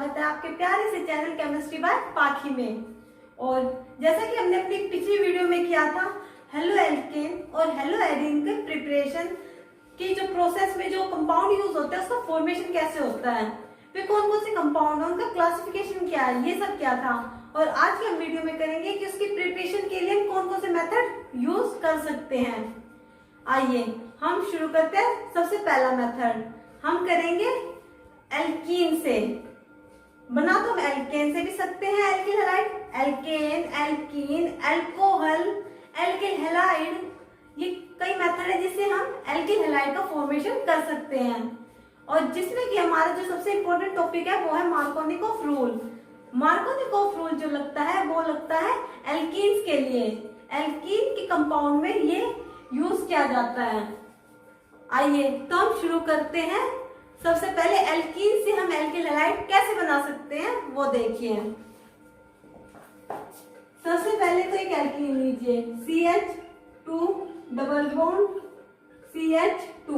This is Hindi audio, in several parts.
स्वागत है आपके प्यारे से चैनल केमिस्ट्री बाय पाखी में। और जैसा कि हमने अपनी पिछली वीडियो में किया था हेलो एल्केन और हेलो एडीन के प्रिपरेशन की जो प्रोसेस में जो कंपाउंड यूज होता है उसका फॉर्मेशन कैसे होता है, फिर कौन कौन से कंपाउंड है, उनका क्लासिफिकेशन क्या है, ये सब क्या था। और आज की हम वीडियो में करेंगे कि उसकी प्रिपरेशन के लिए हम कौन कौन से मेथड यूज कर सकते हैं। आइए हम शुरू करते हैं। सबसे पहला मेथड हम करेंगे एल्कीन से। बना तो हम एल्केन से भी सकते हैं, alkyl halide, alkane, alkene, alcohol, alkyl halide, ये कई मेथड है जिससे हम एल्किल हैलाइड का फॉर्मेशन कर सकते हैं। और जिसमें कि हमारा जो सबसे इंपॉर्टेंट टॉपिक है वो है मार्कोनिकोफ रूल। मार्कोनिकोफ रूल जो लगता है वो लगता है एल्कीन्स के लिए। एल्कीन के कंपाउंड में ये यूज किया जाता है। आइए तो हम शुरू करते हैं। सबसे पहले एल्कीन से हम एल्किल हैलाइड कैसे बना सकते हैं वो देखिए। सबसे पहले तो एक एल्कीन लीजिए, CH2 डबल बॉन्ड CH2।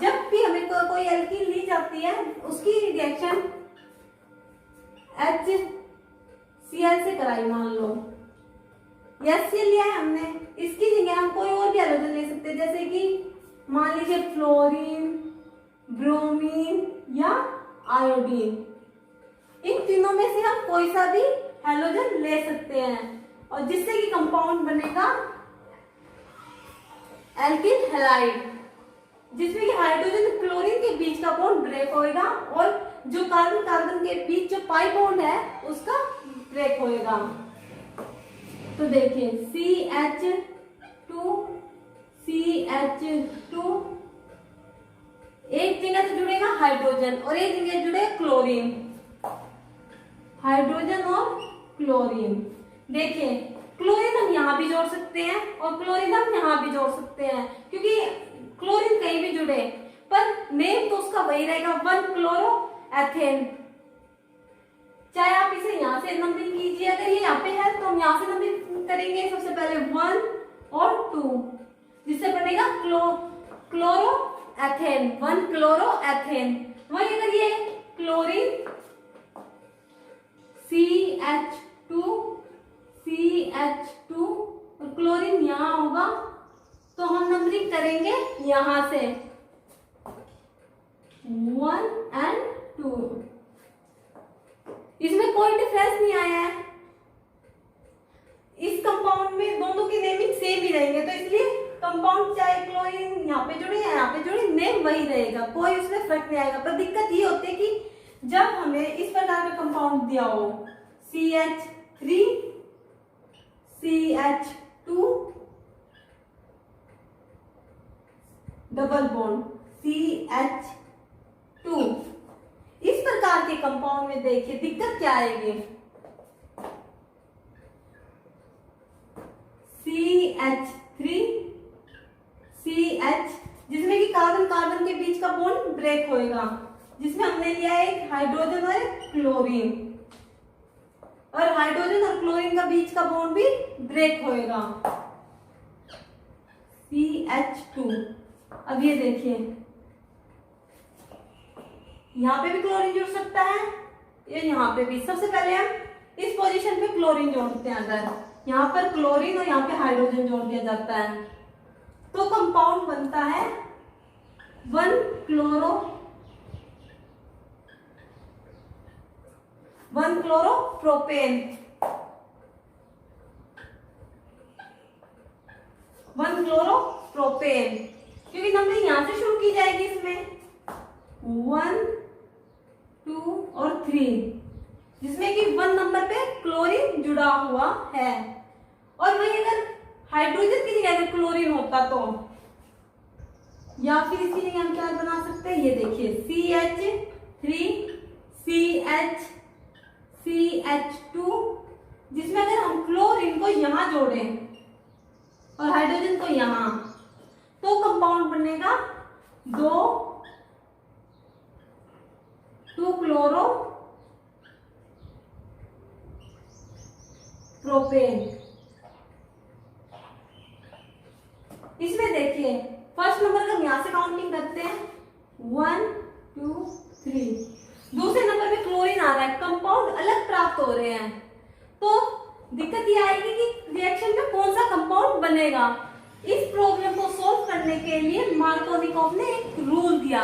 जब भी हमें कोई एल्कीन ली जाती है उसकी रिएक्शन HCl से कराई, मान लो HCl लिया है हमने, इसकी जगह हम कोई और भी हैलोजन ले सकते हैं, जैसे कि मान लीजिए फ्लोरीन, ब्रोमीन या आयोडीन। इन तीनों में से हम कोई सा भी हैलोजन ले सकते हैं और जिससे कि कंपाउंड बनेगा एल्किल हैलाइड, जिसमें कि हाइड्रोजन क्लोरीन के बीच का बॉन्ड ब्रेक होएगा और जो कार्बन कार्बन के बीच जो पाई बॉन्ड है उसका ब्रेक होएगा। तो देखिए CH2 एक जगह से जुड़ेगा हाइड्रोजन और एक जगह जुड़ेगा क्लोरीन, हाइड्रोजन और क्लोरीन। देखिए क्लोरीन हम यहाँ भी जोड़ सकते हैं और क्लोरीन हम यहाँ भी जोड़ सकते हैं, क्योंकि क्लोरीन कहीं भी जुड़े पर नेम तो उसका वही रहेगा, 1 क्लोरो एथेन। चाहे आप इसे यहाँ से नंबरिंग कीजिए, अगर ये यहाँ पे है तो हम यहाँ से नंबरिंग करेंगे। सबसे पहले 1 और 2, जिससे बनेगा क्लोरो एथेन, 1 क्लोरो एथेन। वही अगर ये क्लोरीन CH2 और क्लोरीन यहाँ होगा तो हम नंबरिंग करेंगे यहाँ से 1 और 2। इसमें कोई डिफरेंस नहीं आया है, इस कंपाउंड में दोनों की नेमिंग सेम ही रहेंगे, तो इसलिए कंपाउंड चाहे क्लोरीन यहाँ पे जुड़े या यहाँ पे जुड़े नेम वही रहेगा, कोई उसमें फर्क नहीं आएगा। पर दिक्कत ये होती है कि जब हमें इस प्रकार का कंपाउंड दिया हो CH3 CH2 double bond CH2, इस प्रकार के कंपाउंड में देखिए दिक्कत क्या आएगी। CH3 CH, जिसमें कि कार्बन कार्बन के बीच का बॉन्ड ब्रेक होएगा, जिसमें हमने लिया एक हाइड्रोजन और एक क्लोरीन, और हाइड्रोजन और क्लोरीन का बीच का बॉन्ड भी ब्रेक होएगा CH2। अब ये देखिए यहाँ पे भी क्लोरीन जुड़ सकता है, ये यहाँ पे भी। सबसे पहले हम इस पोजीशन पे क्लोरीन जोड़ते हैं। अगर यहाँ पर क्लोरीन और यहाँ पे हाइड्रोजन जोड़ दिया जाता है तो कंपाउंड बनता है 1 क्लोरोप्रोपेन, 1 क्लोरोप्रोपेन, क्योंकि नंबरिंग यहाँ से शुरू की जाएगी इसमें 1 2 और 3, जिसमें कि 1 नंबर पे क्लोरीन जुड़ा हुआ है। और वही अगर हाइड्रोजन की जगह अगर क्लोरीन होता तो, या फिर इसकी जगह हम क्या बना सकते हैं, ये देखिए CH2, जिसमें अगर हम क्लोरीन को यहाँ जोड़ें और हाइड्रोजन को यहाँ, तो कंपाउंड बनेगा 2 क्लोरो प्रोपेन। इसमें देखिए फर्स्ट नंबर का हम यहां से काउंटिंग करते हैं 1 2 3, दूसरे नंबर पे क्लोरीन आ रहा है, कंपाउंड अलग प्राप्त हो रहे हैं, तो दिक्कत ये आएगी कि रिएक्शन में कौन सा कंपाउंड बनेगा। इस प्रॉब्लम को सोल्व करने के लिए मार्कोनिकॉफ ने एक रूल दिया।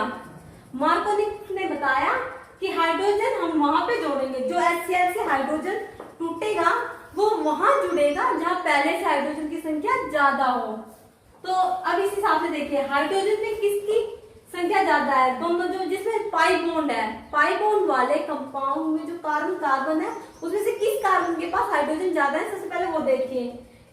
मार्कोनिकॉफ ने बताया कि हाइड्रोजन हम वहां पे जोड़ेंगे, जो HCl से हाइड्रोजन टूटेगा वो वहां जुड़ेगा जहां पहले से हाइड्रोजन की संख्या ज्यादा हो। तो अब इस हिसाब से देखिए, हाइड्रोजन में किसकी संख्या ज्यादा है, दोनों जो जिसमें पाई बॉन्ड है, पाई बॉन्ड वाले कंपाउंड में जो कार्बन कार्बन है उसमें से किस कार्बन के पास हाइड्रोजन ज्यादा है, सबसे पहले वो देखिए।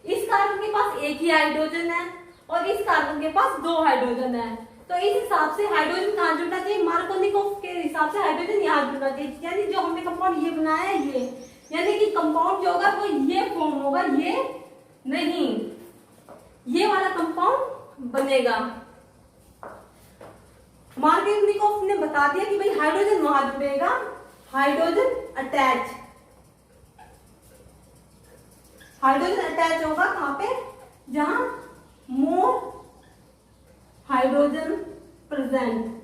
इस कार्बन के पास एक ही हाइड्रोजन है और इस कार्बन के पास 2 हाइड्रोजन है, तो इस हिसाब से हाइड्रोजन कहाँ जुड़ना चाहिए, मार्कोनिकॉफ के हिसाब से हाइड्रोजन यहाँ जुड़ना चाहिए। यानी जो हमने कंपाउंड ये बनाया है ये, यानी कि कंपाउंड जो होगा वो ये फॉर्म होगा, ये नहीं, ये वाला कंपाउंड बनेगा। मार्कोनिकॉफ ने बता दिया कि भाई हाइड्रोजन वहां जुड़ेगा, हाइड्रोजन अटैच, हाइड्रोजन अटैच होगा कहां पे, जहां मोर हाइड्रोजन प्रेजेंट,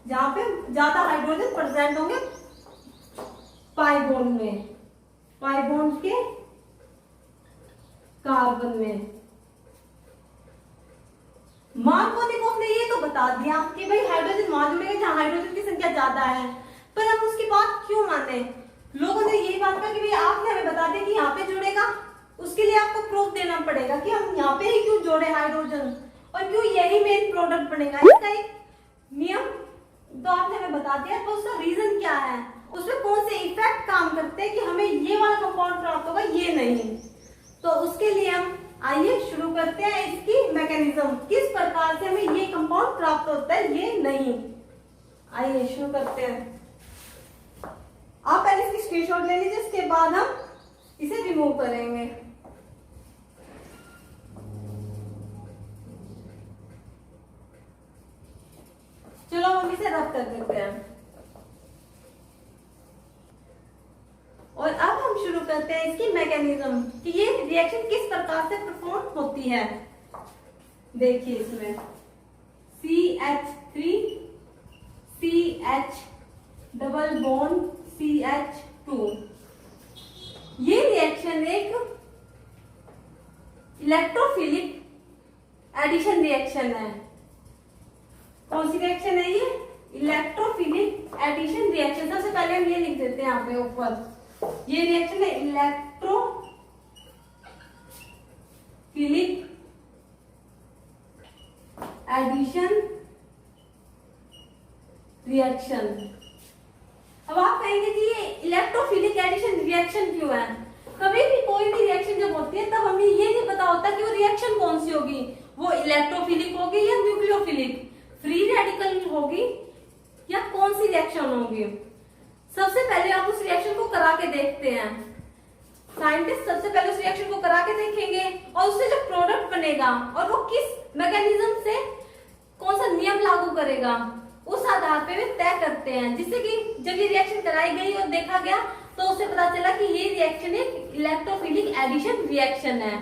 जहां पे ज्यादा हाइड्रोजन प्रेजेंट होंगे पाई बॉन्ड में, पाई बॉन्ड के कार्बन में। मार्कोनिकॉफ ने ये तो बता दिया कि भाई हाइड्रोजन वहां जुड़ेगा जहां हाइड्रोजन की संख्या ज्यादा है, पर हम उसकी बात क्यों माने। लोगों ने यही बात कहा कि भाई आपने हमें बता दिया कि यहाँ पे जुड़ेगा, उसके लिए आपको प्रूफ देना पड़ेगा कि हम यहाँ पे ही क्यों जोड़े हाइड्रोजन और क्यों यही मेन प्रोडक्ट बनेगा, इसका एक नियम तो आपने हमें बता दिया, तो उसका रीजन क्या है, उसमें कौन से इफेक्ट काम करते हैं कि हमें ये वाला कंपाउंड प्राप्त होगा ये नहीं। तो उसके लिए हम आइए शुरू करते हैं इसकी मैकेनिज्म, किस प्रकार से हमें ये कंपाउंड प्राप्त होता है ये नहीं। आइए शुरू करते हैं। आप पहले इसकी स्क्रीनशॉट ले लीजिए, इसके बाद हम इसे रिमूव करेंगे। चलो हम इसे रब कर देते हैं और अब हम शुरू करते हैं इसकी मैकेनिज्म कि ये रिएक्शन किस प्रकार से परफॉर्म होती है। देखिए इसमें CH3 CH double bond CH2, ये रिएक्शन एक इलेक्ट्रोफिलिक एडिशन रिएक्शन है। कौन सी रिएक्शन है ये, इलेक्ट्रोफिलिक एडिशन रिएक्शन। सबसे पहले हम ये लिख देते हैं यहाँ पे ऊपर, ये रिएक्शन है इलेक्ट्रोफिलिक एडिशन रिएक्शन। अब आप कहेंगे कि ये इलेक्ट्रोफिलिक एडिशन रिएक्शन क्यों है। कभी भी कोई भी रिएक्शन जब होती है तब हमें ये नहीं पता होता कि वो रिएक्शन कौन सी होगी, वो इलेक्ट्रोफिलिक होगी या न्यूक्लियोफिलिक, फ्री रेडिकल होगी या कौन सी रिएक्शन होगी। सबसे पहले आप उस रिएक्शन को करा के देखते हैं, साइंटिस्ट सबसे पहले उस रिएक्शन को करा के देखेंगे और उससे जो प्रोडक्ट बनेगा और वो किस मैकेनिज्म से कौन सा नियम लागू करेगा उस आधार पे वे तय करते हैं। जिससे कि जब ये रिएक्शन कराई गई और देखा गया तो उससे पता चला कि ये रिएक्शन एक इलेक्ट्रोफिलिक एडिशन रिएक्शन है।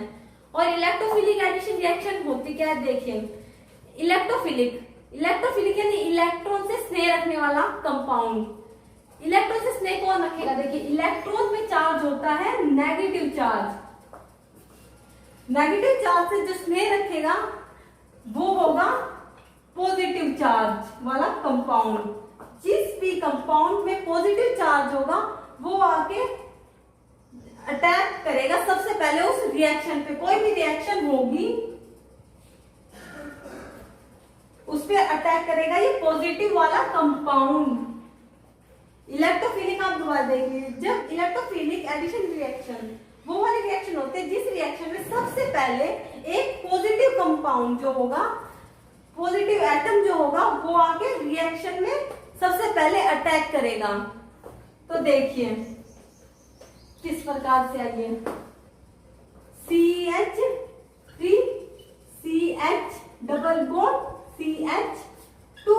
और इलेक्ट्रोफिलिक एडिशन रिएक्शन होती क्या है, देखिए इलेक्ट्रोफिलिक, इलेक्ट्रोफिलिक यानी इलेक्ट्रॉन से स्नेह रखने वाला कंपाउंड। इलेक्ट्रॉन से स्नेह कौन रखेगा, देखिए इलेक्ट्रॉन में चार्ज होता है नेगेटिव चार्ज, नेगेटिव चार्ज से जो स्नेह रखेगा वो होगा पॉजिटिव चार्ज वाला कंपाउंड। जिस भी कंपाउंड में पॉजिटिव चार्ज होगा वो आके अटैक करेगा सबसे पहले उस रिएक्शन पे, कोई भी रिएक्शन होगी उस पे अटैक करेगा ये पॉजिटिव वाला कंपाउंड। इलेक्ट्रोफिलिक आप दोबारा देखिए, जब इलेक्ट्रोफिलिक एडिशन रिएक्शन वो वाले रिएक्शन होते हैं जिस रिएक्शन में सबसे पहले एक पॉजिटिव कंपाउंड जो होगा, पॉजिटिव एटम जो होगा वो आके रिएक्शन में सबसे पहले अटैक करेगा। तो देखिए किस प्रकार से आइए, CH3 CH double bond CH2,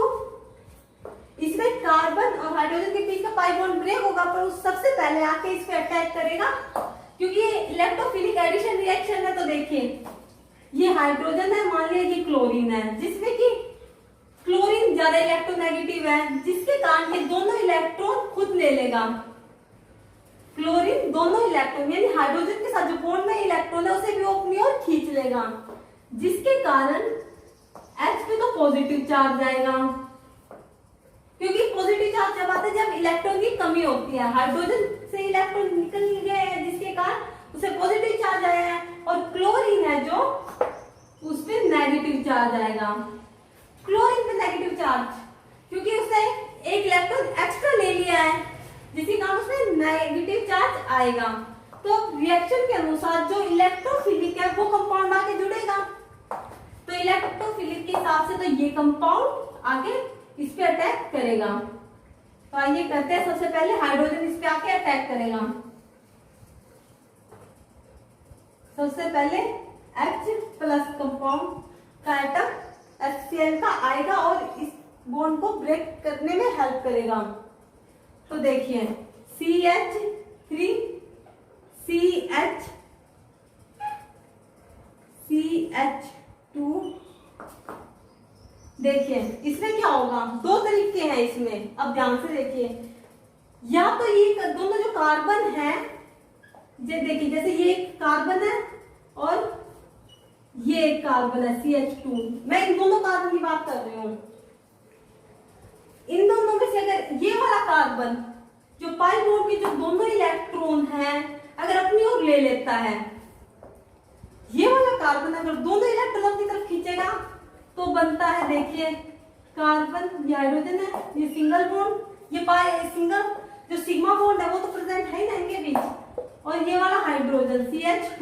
इसमें कार्बन और हाइड्रोजन के बीच का पाई बॉन्ड ब्रेक होगा पर उस सबसे पहले आके इस पे अटैक करेगा क्योंकि ये इलेक्ट्रोफिलिक एडिशन रिएक्शन है। तो देखिए ये हाइड्रोजन है, मान लिया ये क्लोरीन है, जिसमें कि क्लोरीन ज्यादा इलेक्ट्रोनेगेटिव है, जिसके कारण ये दोनों इलेक्ट्रॉन खुद ले लेगा। क्लोरीन दोनों इलेक्ट्रॉन यानी हाइड्रोजन के साथ जो बॉन्ड में इलेक्ट्रॉन है उसे भी वो अपनी ओर खींच लेगा, जिसके कारण H पे तो पॉजिटिव चार्ज आएगा, क्योंकि पॉजिटिव चार्ज जब आता है जब इलेक्ट्रॉन की कमी होती है। हाइड्रोजन से इलेक्ट्रॉन निकल गए हैं जिसके कारण उसे पॉजिटिव चार्ज आया है, और क्लोरीन है जो उस पे नेगेटिव चार्ज आएगा। क्लोरीन पे नेगेटिव चार्ज क्योंकि उसने एक इलेक्ट्रॉन एक्स्ट्रा ले लिया है, जिसके कारण उसमें नेगेटिव चार्ज आएगा। तो रिएक्शन के अनुसार जो इलेक्ट्रोफिलिक है वो कंपाउंड आके जुड़ेगा। तो इलेक्ट्रोफिलिक के हिसाब से तो ये कंपाउंड आके इस पे अटैक करेगा। तो आइए करते हैं, सबसे पहले हाइड्रोजन इस पे आके अटैक करेगा। सबसे पहले H+ कंपाउंड का एटम HCl का आएगा और इस बॉन्ड को ब्रेक करने में हेल्प करेगा। तो देखिए CH3 CH CH2, देखिए इसमें क्या होगा, दो तरीके हैं इसमें, अब ध्यान से देखिए। या तो ये दोनों जो कार्बन है, देखिए जैसे ये एक कार्बन है और ये एक कार्बन है CH2, मैं इन दोनों कार्बन की बात कर रही हूं। इन दोनों में से अगर ये वाला कार्बन जो पाई बॉन्ड के जो दोनों इलेक्ट्रॉन हैं अगर अपनी ओर ले लेता है, ये वाला कार्बन अगर दोनों इलेक्ट्रॉन अपनी तरफ खींचेगा तो बनता है, देखिए कार्बन, ये हाइड्रोजन है, ये सिंगल बॉन्ड, ये पाई सिंगल जो सिग्मा बॉन्ड है वो तो प्रेजेंट है ही ना इनके बीच, और ये वाला हाइड्रोजन CH2,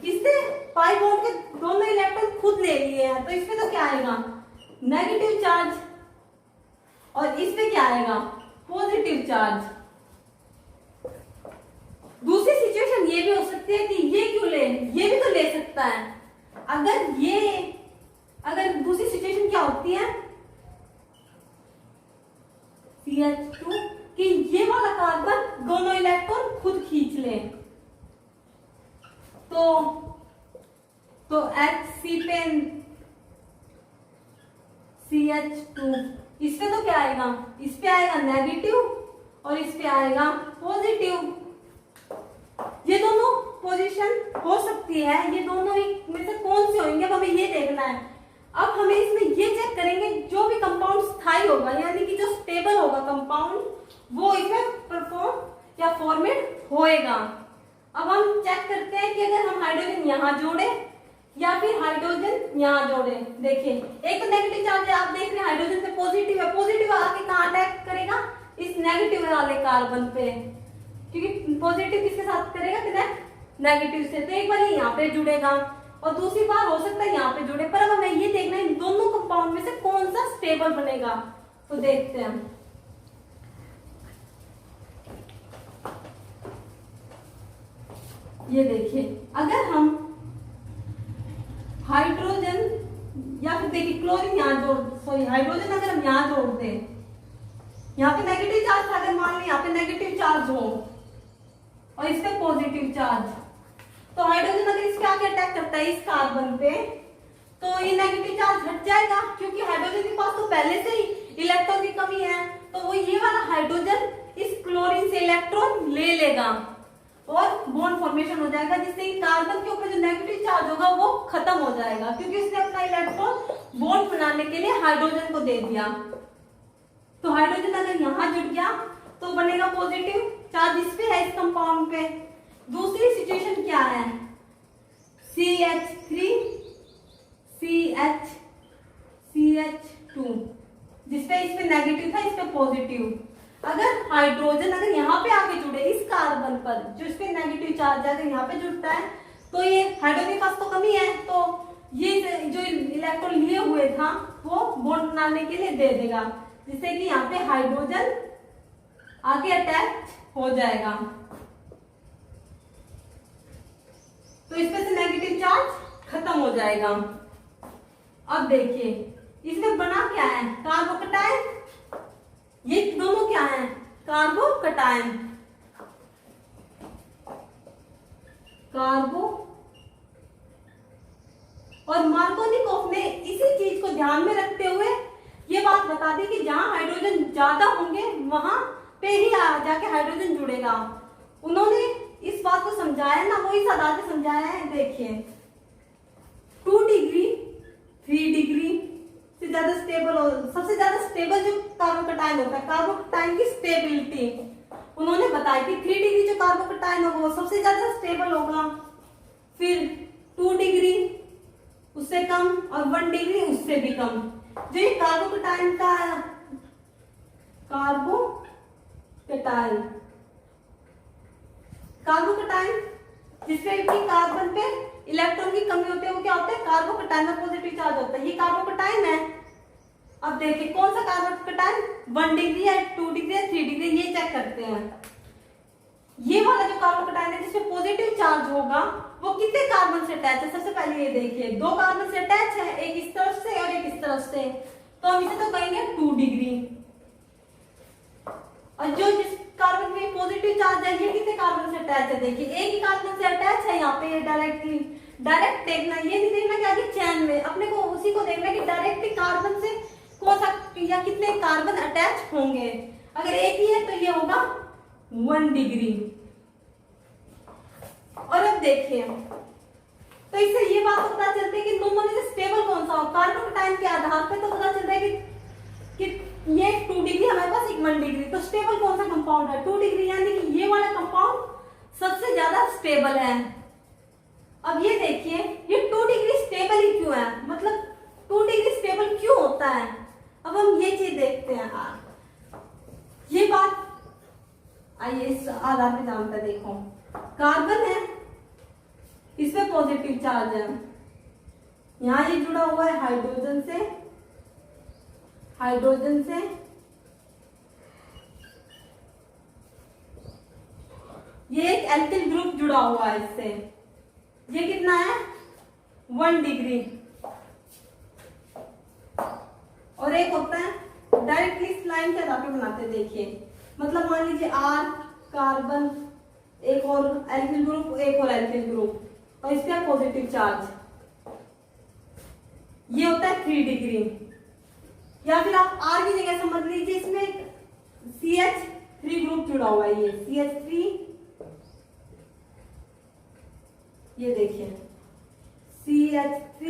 इससे पाई बॉन्ड के दोनों इलेक्ट्रॉन खुद ले लिए हैं, तो इसमें तो क्या आएगा, नेगेटिव चार्ज, और इस पे क्या आएगा, पॉजिटिव चार्ज। दूसरी सिचुएशन ये भी हो सकती है कि ये क्यों ले, ये भी तो ले सकता है। अगर दूसरी सिचुएशन क्या होती है CH2 कि ये वाला कार्बन दोनों इलेक्ट्रॉन खुद खींच ले, तो HC पे CH2, इस पे तो क्या आएगा, इस पे आएगा नेगेटिव और इस पे आएगा पॉजिटिव। ये दोनों पोजीशन हो सकती है, ये दोनों ही में से कौन से होंगे अब हमें ये देखना है। अब हमें इसमें ये चेक करेंगे जो भी कंपाउंड स्थायी होगा यानी कि जो स्टेबल होगा कंपाउंड वो इसमें परफॉर्म या फॉर्मेट होएगा। अब हम चेक करते हैं कि अगर हम हाइड्रोजन यहाँ जोड़े या फिर हाइड्रोजन यहाँ जोड़े, देखिए एक तो नेगेटिव चार्ज है, आप देख रहे हैं हाइड्रोजन पे पॉजिटिव है, पॉजिटिव आके कहाँ अटैक करेगा, इस नेगेटिव वाले कार्बन पे, क्योंकि पॉजिटिव किसके साथ करेगा, कनेक्ट नेगेटिव से, तो एक बार ये यहाँ पे जुड़ेगा और दूसरी बार हो सकता है यहाँ पे जुड़े। पर अब हमें ये देखना है इन दोनों कंपाउंड में से कौन सा स्टेबल बनेगा, तो देखते हैं। ये देखिए अगर हम हाइड्रोजन या फिर देखिए क्लोरीन हाइड्रोजन अगर हम यहाँ जोड़ दें, यहाँ पे नेगेटिव चार्ज था, अगर मान ली यहाँ पे नेगेटिव चार्ज हो और इस पे पॉजिटिव चार्ज, तो हाइड्रोजन अगर इस पे आके अटैक करता है इस कार्बन पे, तो ये नेगेटिव चार्ज हट जाएगा, क्योंकि हाइड्रोजन के पास तो पहले से ही इलेक्ट्रॉन की कमी है, तो वो ये वाला हाइड्रोजन इस क्लोरीन से इलेक्ट्रॉन ले लेगा और बॉन्ड फॉर्मेशन हो जाएगा, जिससे कार्बन के ऊपर जो नेगेटिव चार्ज होगा वो खत्म हो जाएगा, क्योंकि उसने अपना इलेक्ट्रॉन बॉन्ड बनाने के लिए हाइड्रोजन को दे दिया। तो हाइड्रोजन अगर यहाँ जुड़ गया तो बनेगा पॉजिटिव चार्ज इस पे है, इस कंपाउंड पे। दूसरी सिचुएशन क्या है, CH3 CH2, जिसपे इस पे नेगेटिव था, इस पे पॉजिटिव। अगर हाइड्रोजन अगर यहाँ पे आके जुड़े इस कार्बन पर जो इस पे नेगेटिव चार्ज है, अगर यहाँ पे जुड़ता है तो ये हाइड्रोजन के पास तो कमी है, तो ये जो इलेक्ट्रॉन लिए हुए था वो बॉन्ड बनाने के लिए दे देगा, जिससे कि यहाँ पे हाइड्रोजन आगे अटैच हो जाएगा, तो इसमें से नेगेटिव चार्ज खत्म हो जाएगा। अब देखिए इसमें बना क्या है, कार्बोकटायन, ये दोनों क्या है, कार्बोकटायन, कार्बो, और मार्कोनिकोव ने इसी चीज को ध्यान में रखते हुए ये बात बता दी कि जहां हाइड्रोजन ज्यादा होंगे वहां पे ही जाके हाइड्रोजन जुड़ेगा। उन्होंने इस बात को समझाया ना, वो इस आधार पे समझाया है। देखिए 2 डिग्री 3 डिग्री से ज्यादा स्टेबल हो, सबसे ज्यादा स्टेबल जो कार्बोकटायन होता है, कार्बोकटायन की स्टेबिलिटी उन्होंने बताया कि 3 डिग्री जो कार्बोकटायन होगा वो सबसे ज्यादा स्टेबल होगा। फिर 2 डिग्री उससे कम और 1 डिग्री उससे भी कम। जो ये कार्बोकटायन का कार्बोकटायन जिसपे कि कार्बन पे इलेक्ट्रॉन की कमी होती है, वो क्या होता है, कार्बोकटायन में पॉजिटिव चार्ज होता है। ये कार्बोकटायन है। अब देखिए कौन सा कार्बोकटायन 1 डिग्री है, 2 डिग्री है, 3 डिग्री, ये चेक करते हैं। ये वाला जो कार्बोकटायन है जिसमें पॉजिटिव चार्ज होगा वो कितने कार्बन से अटैच है। सबसे पहले ये देखिए 2 कार्बन से अटैच है, एक इस तरफ से और एक इस तरफ से, तो हम इसे तो कहेंगे 2 डिग्री। और जो जिस कार्बन में पॉजिटिव चार्ज है ये कितने कार्बन से अटैच है, देखिए एक ही कार्बन से अटैच है यहाँ पे। ये डायरेक्ट देखना, ये नहीं देखना कि आगे चैन में, अपने को उसी को देखना कि डायरेक्टली कार्बन से कौन सा या कितने कार्बन अटैच होंगे। अगर एक ही है तो ये होगा 1 डिग्री। और अब देखिए तो इससे ये बात पता चलती है कि दोनों में से स्टेबल कौन सा हो। कार्बोकटायन के आधार पे तो पता चलता है कि ये 2 डिग्री हमारे पास, एक 1 डिग्री, तो स्टेबल कौन सा कंपाउंड है, 2 डिग्री, यानी कि ये वाला कंपाउंड सबसे ज्यादा स्टेबल है। अब ये देखिए ये 2 डिग्री स्टेबल ही क्यों है, मतलब 2 डिग्री स्टेबल क्यों होता है। अब हम ये चीज देखते हैं। ये बात आइए इस आधार पे जानते हैं। देखो कार्बन है, इसमें पॉजिटिव चार्ज है, यहां ये जुड़ा हुआ है हाइड्रोजन से, ये एक एल्किल ग्रुप जुड़ा हुआ है इससे। ये कितना है 1 डिग्री। और एक होता है डायरेक्टली इस लाइन के आधार पे बनाते, देखिए मतलब मान लीजिए R कार्बन, एक और एल्किल ग्रुप, एक और एल्किल ग्रुप, और इस पे पॉजिटिव चार्ज, ये होता है 3 डिग्री। या फिर आप R की जगह समझ लीजिए इसमें CH3 ग्रुप जुड़ा हुआ है, ये CH3, ये देखिए CH3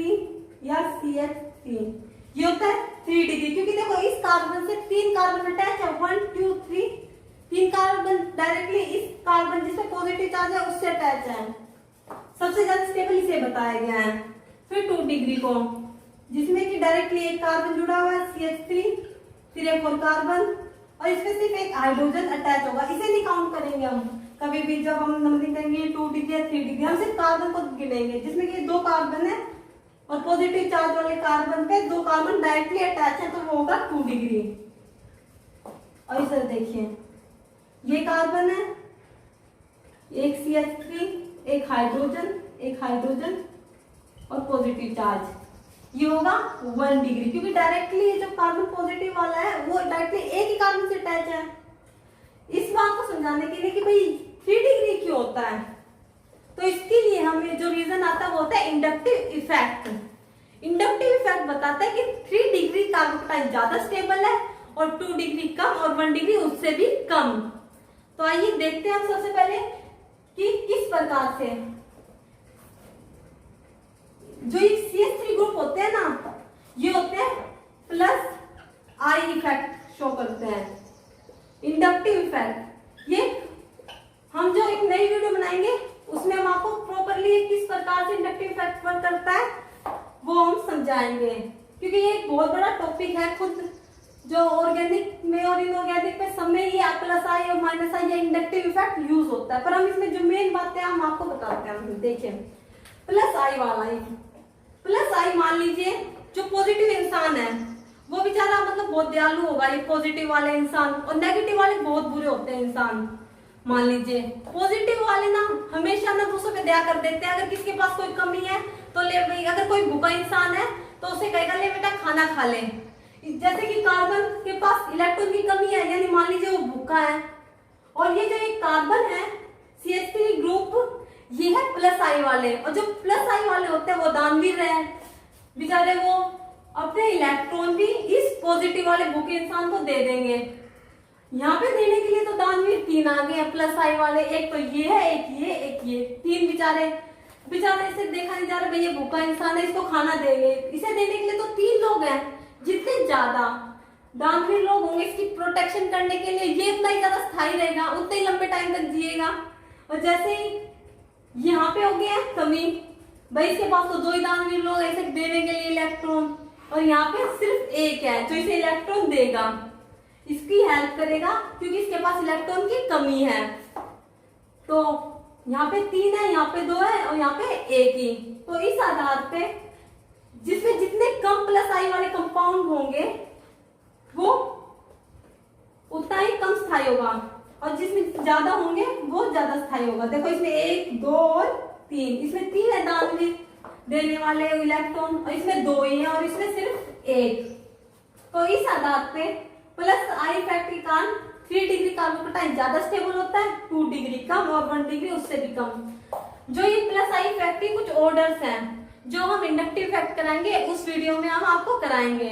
या CH3, ये होता है 3 डिग्री। क्योंकि देखो इस कार्बन से 3 कार्बन अटैच है, 1 2 3, 3 कार्बन डायरेक्टली इस कार्बन जिसमें पॉजिटिव चार्ज है उससे अटैच है। सबसे ज्यादा स्टेबल इसे बताया गया है। फिर 2 डिग्री को, जिसमें कि डायरेक्टली एक कार्बन जुड़ा हुआ है CH3, फिर एक और कार्बन, और इसमें सिर्फ एक हाइड्रोजन अटैच होगा। इसे नहीं काउंट करेंगे हम कभी भी, जब हम नंबरिंग करेंगे 2 डिग्री या 3 डिग्री, हम सिर्फ कार्बन को गिनेंगे जिसमें कि 2 कार्बन है और पॉजिटिव चार्ज वाले कार्बन पे 2 कार्बन डायरेक्टली अटैच है, तो वो होगा 2 डिग्री। और इसे देखिए ये कार्बन है, एक CH3, एक हाइड्रोजन और पॉजिटिव चार्ज, ये होगा 1 डिग्री। क्योंकि डायरेक्टली जो कार्बन पॉजिटिव वाला है वो डायरेक्टली एक ही कार्बन से अटैच है। इस बात को समझाने के लिए कि भाई 3 डिग्री क्यों होता है, तो इसके लिए हमें जो रीजन आता है वो होता है इंडक्टिव इफेक्ट। इंडक्टिव इफेक्ट बताता है कि 3 डिग्री कार्बोकटायन ज्यादा स्टेबल है और 2 डिग्री कम और 1 डिग्री उससे भी कम। तो आइए देखते हैं हम सबसे पहले कि किस प्रकार से जो ये CH3 ग्रुप होते हैं ना, ये होते हैं प्लस I इफेक्ट शो करते हैं, इंडक्टिव इफेक्ट। ये हम जो एक नई वीडियो बनाएंगे उसमें हम आपको प्रॉपरली किस प्रकार से इंडक्टिव इफेक्ट वर्क करता है वो हम समझाएंगे, क्योंकि ये एक बहुत बड़ा टॉपिक है। खुद जो ऑर्गेनिक में और इनऑर्गेनिक में सब में ये प्लस आई और माइनस आई, ये इंडक्टिव इफेक्ट यूज होता है। पर हम इसमें जो मेन बातें हम आपको बताते हैं। देखिए प्लस आई वाला, प्लस आई मान लीजिए जो पॉजिटिव इंसान है वो बेचारा मतलब बहुत दयालु होगा, ये पॉजिटिव वाले इंसान, और नेगेटिव वाले बहुत बुरे होते हैं इंसान। मान लीजिए पॉजिटिव वाले ना हमेशा ना दूसरों पे दया कर देते हैं। अगर किसी के पास कोई कमी है तो ले भाई, अगर कोई भूखा इंसान है तो उसे कहेगा ले बेटा खाना खा ले। जैसे कि कार्बन के पास इलेक्ट्रॉन की कमी है, यानी मान लीजिए वो भूखा है, और ये जो एक कार्बन है CH3 ग्रुप, ये है प्लस आई वाले, और जो प्लस आई वाले होते हैं वो दानवीर है बेचारे, वो अपने इलेक्ट्रॉन भी इस पॉजिटिव वाले बुक इंसान को दे देंगे। यहाँ पे देने के लिए तो दानवीर 3 आ गए प्लस आई वाले, एक तो ये है, एक ये 3 बेचारे इसे देखा नहीं जा रहा, भाई ये भूखा इंसान है, इसको खाना देंगे। इसे देने के लिए तो 3 लोग हैं। जितने ज्यादा दानवीर लोग होंगे इसकी प्रोटेक्शन करने के लिए, ये उतना ही ज्यादा स्थायी रहेगा, उतने ही लंबे टाइम तक जिएगा। और जैसे ही यहाँ पे हो गया कमी, भाई इसके पास तो 2 ही दानवीर लोग ऐसे देने के लिए इलेक्ट्रॉन, और यहाँ पे सिर्फ एक है जो इसे इलेक्ट्रॉन देगा, इसकी हेल्प करेगा, क्योंकि इसके पास इलेक्ट्रॉन की कमी है। तो यहाँ पे 3 है, यहाँ पे 2 है और यहाँ पे 1 ही। तो इस आधार पे जिसमें जितने कम प्लस आई वाले कंपाउंड होंगे वो उतना ही कम स्थायी होगा, और जिसमें ज्यादा होंगे वो ज्यादा स्थायी होगा। देखो इसमें 1, 2 और 3, इसमें 3 है दानवीर देने वाले इलेक्ट्रॉन, और इसमें 2 ही है और इसमें सिर्फ 1। तो इस आधार पे प्लस आई इफेक्ट के कारण 3 डिग्री कार्बोकटाइन ज्यादा स्टेबल होता है, 2 डिग्री कम और 1 डिग्री उससे भी कम। जो ये प्लस आई इफेक्ट के कुछ ऑर्डर्स हैं जो हम इंडक्टिव इफेक्ट कराएंगे उस वीडियो में हम आपको कराएंगे।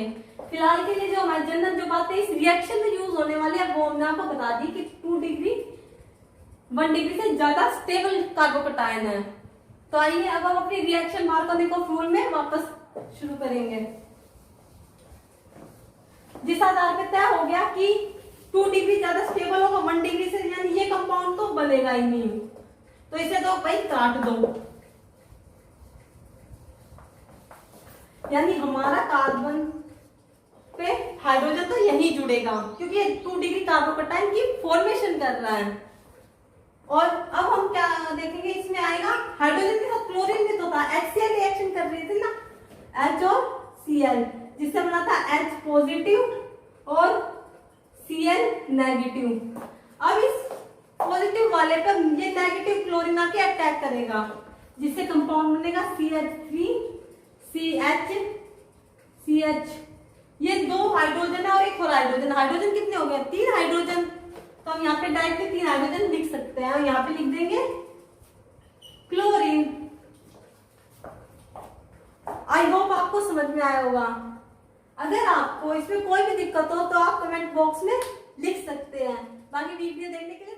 फिलहाल के लिए जो हमारी जनरल जो बातें इस रिएक्शन में यूज होने वाली है वो हमने आपको बता दी कि 2 डिग्री 1 डिग्री से ज्यादा स्टेबल कार्बोकटाइन है। तो आइए अब हम अपनी रिएक्शन मार्कोनिकोव रूल में वापस शुरू करेंगे। जिस आधार पे तय हो गया कि 2 डिग्री ज्यादा स्टेबल होगा 1 डिग्री से, यानी ये कंपाउंड तो बनेगा ही नहीं, तो इसे तो भाई काट दो। यानी हमारा कार्बन पे हाइड्रोजन तो यही जुड़ेगा, क्योंकि ये 2 डिग्री कार्बोकटाइन की फॉर्मेशन कर रहा है। और अब हम क्या देखेंगे, इसमें आएगा हाइड्रोजन के साथ क्लोरीन भी तो था, HCl रिएक्शन कर रही थी ना, H और Cl, जिससे बना था H पॉजिटिव और Cl नेगेटिव। अब इस पॉजिटिव वाले पर ये नेगेटिव क्लोरीन आके अटैक करेगा, जिससे कंपाउंड बनेगा CH3 CH CH। ये 2 हाइड्रोजन है और एक और हाइड्रोजन। हाइड्रोजन कितने हो गए? 3 हाइड्रोजन। तो हम यहाँ पे डायरेक्टली 3 हाइड्रोजन लिख सकते हैं, और यहाँ पे लिख देंगे क्लोरीन। आई होप आपको समझ में आया होगा। अगर आपको इसमें कोई भी दिक्कत हो तो आप कमेंट बॉक्स में लिख सकते हैं। बाकी वीडियो देखने के लिए